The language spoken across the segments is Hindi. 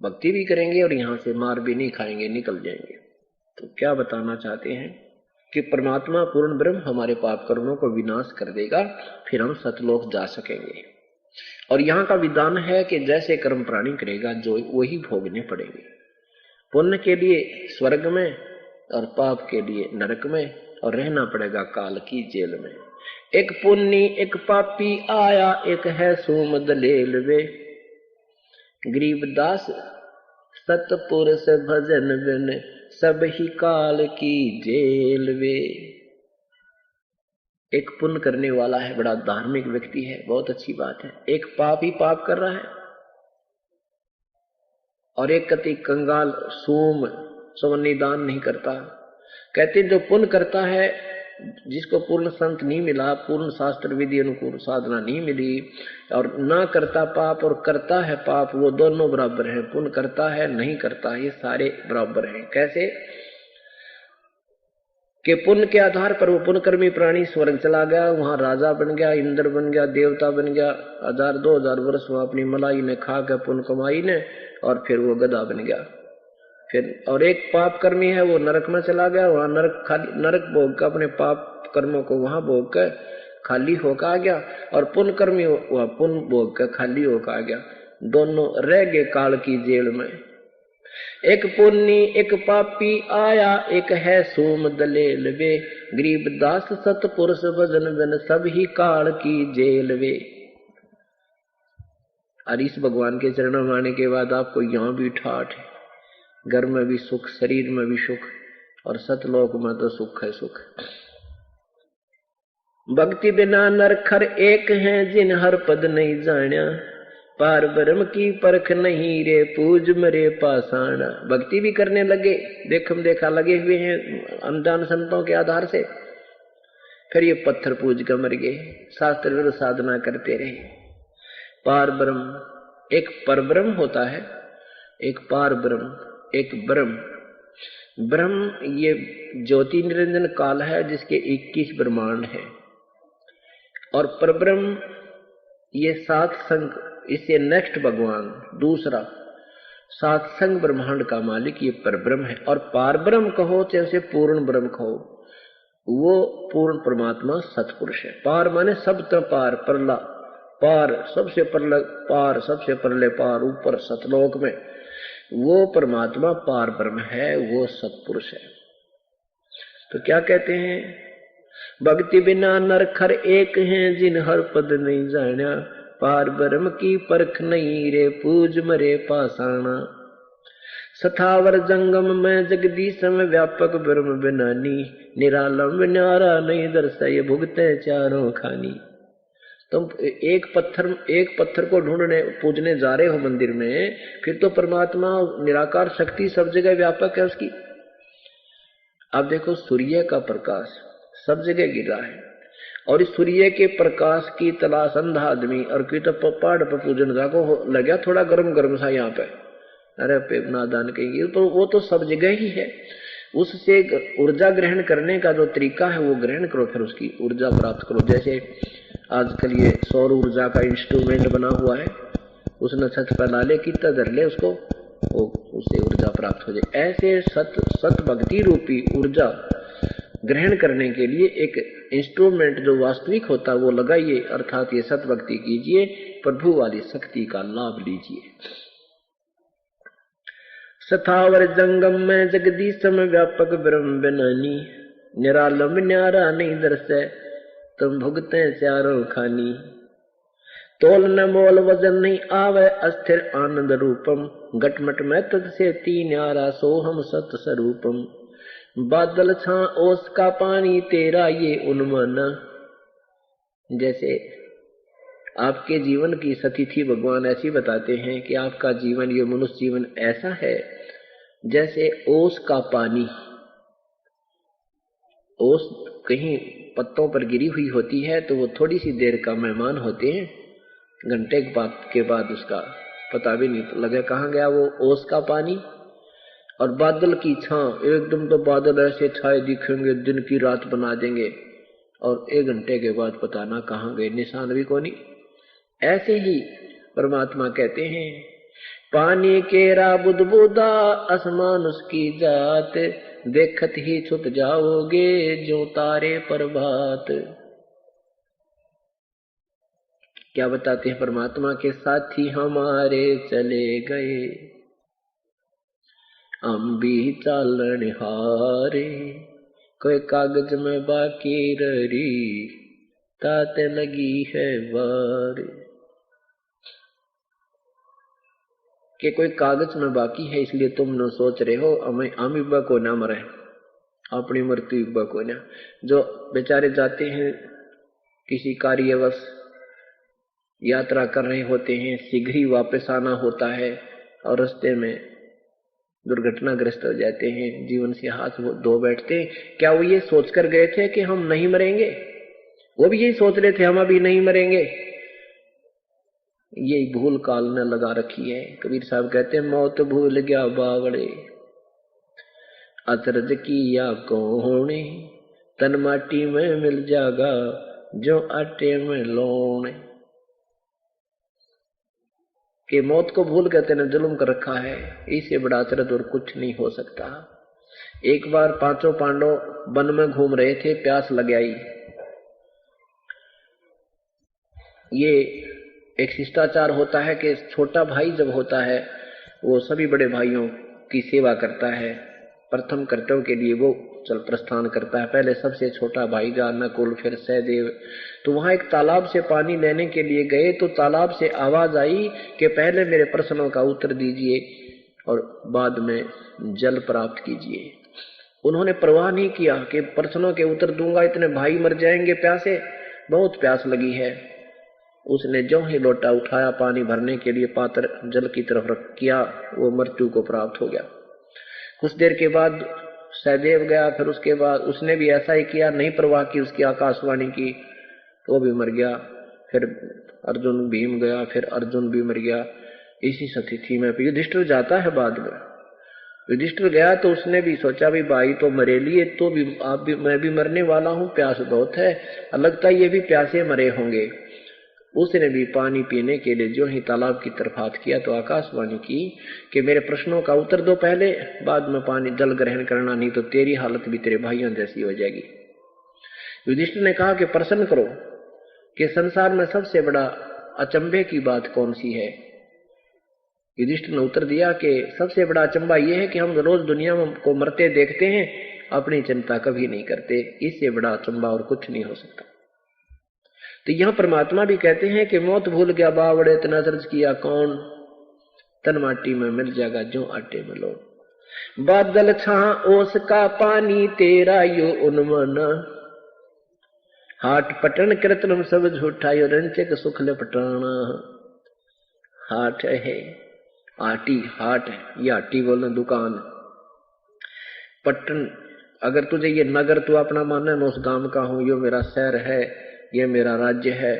भक्ति भी करेंगे और यहाँ से मार भी नहीं खाएंगे, निकल जाएंगे। तो क्या बताना चाहते हैं कि परमात्मा पूर्ण ब्रह्म हमारे पाप कर्मों को विनाश कर देगा, फिर हम सतलोक जा सकेंगे। और यहाँ का विधान है कि जैसे कर्म प्राणी करेगा जो वही भोगने पड़ेंगे। पुण्य के लिए स्वर्ग में और पाप के लिए नरक में, और रहना पड़ेगा काल की जेल में। एक पुण्य एक पापी आया, एक है सूम दलेल वे, गरीबदास सतपुरुष भजन बिन, सब ही काल की जेल वे। एक पुण्य करने वाला है, बड़ा धार्मिक व्यक्ति है, बहुत अच्छी बात है। एक पाप ही पाप कर रहा है, और एक कति कंगाल सूम सोनी दान नहीं करता। कहते जो पुण्य करता है, जिसको पूर्ण संत नहीं मिला, पूर्ण शास्त्र विधि अनुकूल साधना नहीं मिली, और ना करता पाप और करता है पाप, वो दोनों बराबर हैं। पुण्य करता है नहीं करता, ये सारे बराबर हैं। कैसे कि पुण्य के आधार पर वो पुण्यकर्मी प्राणी स्वर्ग चला गया, वहां राजा बन गया, इंद्र बन गया, देवता बन गया, 1000-2000 वर्ष वहां अपनी मलाई ने खा के पुण्य कमाई ने, और फिर वो गधा बन गया। फिर और एक पाप कर्मी है, वो नरक में चला गया, वहां नरक भोग का अपने पाप कर्मों को वहां भोग कर खाली होकर आ गया, और पुण्य कर्मी वह पुण्य भोग कर खाली होकर आ गया। दोनों रह गए काल की जेल में। एक पुण्य एक पापी आया, एक है सूम दलेल वे, गरीबदास सतपुरुष भजन बिन, सब ही काल की जेल वे। और इस भगवान के चरणों में आने के बाद आपको यहाँ भी ठाठ है, घर में भी सुख, शरीर में भी सुख, और सतलोक में तो सुख है सुख। भक्ति बिना नरखर एक हैं, जिन हर पद नहीं जान्या, पार ब्रह्म की परख नहीं रे, पूज मरे पाषाण। भक्ति भी करने लगे, देखम देखा लगे हुए हैं अनजान संतों के आधार से, फिर ये पत्थर पूज कर मर गए, शास्त्र विरुद्ध साधना करते रहे। पार ब्रह्म, एक परब्रह्म होता है, एक पार ब्रह्म, एक ब्रह्म। ब्रह्म ये ज्योति निरंजन काल है, जिसके 21 ब्रह्मांड है, और परब्रह्म ये 7 संग, इससे नेक्स्ट भगवान दूसरा 7 संग ब्रह्मांड का मालिक ये परब्रह्म है। और पार ब्रह्म कहो चाहे पूर्ण ब्रह्म कहो, वो पूर्ण परमात्मा सतपुरुष है। पार माने सब तो पार, परला पार, सबसे परला पार, सबसे परले पार, ऊपर सतलोक में वो परमात्मा पार ब्रह्म है, वो सतपुरुष है। तो क्या कहते हैं, भक्ति बिना नरखर एक हैं, जिन हर पद नहीं जान्या, पार ब्रह्म की परख नहीं रे, पूज मरे पाषाणा। सथावर जंगम में जगदीश में, व्यापक ब्रह्म बिनानी, निरालंब न्यारा नहीं दर्शाए, भुगते चारों खानी। तुम एक पत्थर को ढूंढने पूजने जा रहे हो मंदिर में, फिर तो परमात्मा निराकार शक्ति सब जगह व्यापक है उसकी। अब देखो सूर्य का प्रकाश सब जगह गिर रहा है, और इस सूर्य के प्रकाश की तलाश अंधा आदमी, और कोई तो पहाड़ पर पूजन जाको लगा थोड़ा गर्म गर्म सा यहाँ पे, अरे पे नादान कहेंगे, तो वो तो सब जगह ही है। उससे ऊर्जा ग्रहण करने का जो तरीका है वो ग्रहण करो, फिर उसकी ऊर्जा प्राप्त करो। जैसे आजकल ये सौर ऊर्जा का इंस्ट्रूमेंट बना हुआ है, उसने छत पर ला ले, कितना धर ले उसको, वो उससे ऊर्जा प्राप्त हो जाए। ऐसे सत भक्ति रूपी ऊर्जा ग्रहण करने के लिए एक इंस्ट्रूमेंट जो वास्तविक होता है वो लगाइए, अर्थात ये सत भक्ति कीजिए, प्रभु वाली शक्ति का लाभ लीजिए। सथावर जंगम में जगदीश में, व्यापक ब्रह्म बिनानी, निरालंब न्यारा नहीं दर्शे, तुम भुगते चारों खानी। तोल न मोल वजन नहीं आवे, अस्थिर आनंद रूपम, घटमट में तुझसे तीन न्यारा, सोहम सत स्वरूपम। बादल छा ओस का पानी, तेरा ये उन्माना। जैसे आपके जीवन की सतिथि भगवान ऐसी बताते हैं कि आपका जीवन, ये मनुष्य जीवन ऐसा है जैसे ओस का पानी। ओस कहीं पत्तों पर गिरी हुई होती है तो वो थोड़ी सी देर का मेहमान होते हैं, घंटे के बाद उसका पता भी नहीं लगे कहाँ गया वो ओस का पानी। और बादल की छां, एकदम तो बादल ऐसे छाए दिखेंगे, दिन की रात बना देंगे, और 1 घंटे के बाद पता ना कहाँ गए, निशान भी को नहीं। ऐसे ही परमात्मा कहते हैं पानी केरा बुदबुदा आसमान उसकी जात, देखत ही छुप जाओगे जो तारे प्रभात। क्या बताते हैं परमात्मा के साथी हमारे चले गए, हम भी चालन हारे, कोई कागज में बाकी रही ताते लगी है बारी। कि कोई कागज में बाकी है, इसलिए तुम न सोच रहे हो हम इब्बा को ना मरे, अपनी मृत्यु इब्बा को ना। जो बेचारे जाते हैं किसी कार्यवश यात्रा कर रहे होते हैं, शीघ्र ही वापस आना होता है और रास्ते में दुर्घटनाग्रस्त हो जाते हैं, जीवन से हाथ धो बैठते हैं। क्या वो ये सोचकर गए थे कि हम नहीं मरेंगे? वो भी यही सोच रहे थे हम अभी नहीं मरेंगे। ये भूल काल ने लगा रखी है। कबीर साहब कहते हैं मौत भूल गया बावड़े, अचरज किया कोने, तन माटी में मिल जागा जो आटे में लोने। कि मौत को भूल के तेने जुल्म कर रखा है, इससे बड़ा अचरज और कुछ नहीं हो सकता। एक बार पांचों पांडव वन में घूम रहे थे, प्यास लग आई। ये एक शिष्टाचार होता है कि छोटा भाई जब होता है वो सभी बड़े भाइयों की सेवा करता है, प्रथम कर्तव्य के लिए वो चल प्रस्थान करता है। पहले सबसे छोटा भाई जा नकुल, फिर सहदेव। तो वहां एक तालाब से पानी लेने के लिए गए तो तालाब से आवाज आई कि पहले मेरे प्रश्नों का उत्तर दीजिए और बाद में जल प्राप्त कीजिए। उन्होंने परवाह नहीं किया कि प्रश्नों के उत्तर दूंगा इतने भाई मर जाएंगे प्यासे, बहुत प्यास लगी है। उसने जो ही लोटा उठाया पानी भरने के लिए पात्र जल की तरफ रख किया, वो मृत्यु को प्राप्त हो गया। कुछ देर के बाद सहदेव गया, फिर उसके बाद उसने भी ऐसा ही किया, नहीं परवाह की उसकी आकाशवाणी की, वो भी मर गया। फिर अर्जुन भीम गया, फिर अर्जुन भी मर गया। इसी स्थिति में युधिष्ठिर जाता है। बाद में युधिष्ठिर गया तो उसने भी सोचा भी भाई तो मरे लिए, तो भी आप भी मैं भी मरने वाला हूं, प्यास बहुत है, लगता है ये भी प्यासे मरे होंगे। उसने भी पानी पीने के लिए जो ही तालाब की तरफ हाथ किया तो आकाशवाणी की कि मेरे प्रश्नों का उत्तर दो पहले, बाद में पानी जल ग्रहण करना, नहीं तो तेरी हालत भी तेरे भाइयों जैसी हो जाएगी। युधिष्ठिर ने कहा कि प्रश्न करो कि संसार में सबसे बड़ा अचंभे की बात कौन सी है। युधिष्ठिर ने उत्तर दिया कि सबसे बड़ा अचंभा यह है कि हम रोज दुनिया को मरते देखते हैं, अपनी चिंता कभी नहीं करते, इससे बड़ा अचंभा और कुछ नहीं हो सकता। तो यहां परमात्मा भी कहते हैं कि मौत भूल गया बावड़े, इतना अचरज किया कौन, तन माटी में मिल जाएगा जो आटे में लो। बादल छा ओस का पानी तेरा यो उन्मन, हाट पटन कृत्रिम सब झूठा यो रंचक सुख लपटाना। हाट है आटी, हाट है ये आटी बोलना दुकान। पटन अगर तुझे ये नगर तू अपना मानना, मैं उस गांव का हूं, यो मेरा शहर है, ये मेरा राज्य है,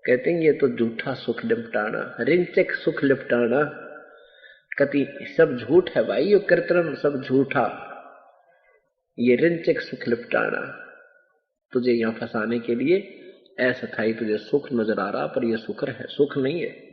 कहते हैं ये तो झूठा सुख लिपटाना, रिंचक सुख लिपटाना, कति सब झूठ है भाई, ये कृत्रिम सब झूठा, ये रिंचक सुख लिपटाना। तुझे यहां फंसाने के लिए ऐसा था, तुझे सुख नजर आ रहा पर ये सुख है, सुख नहीं है।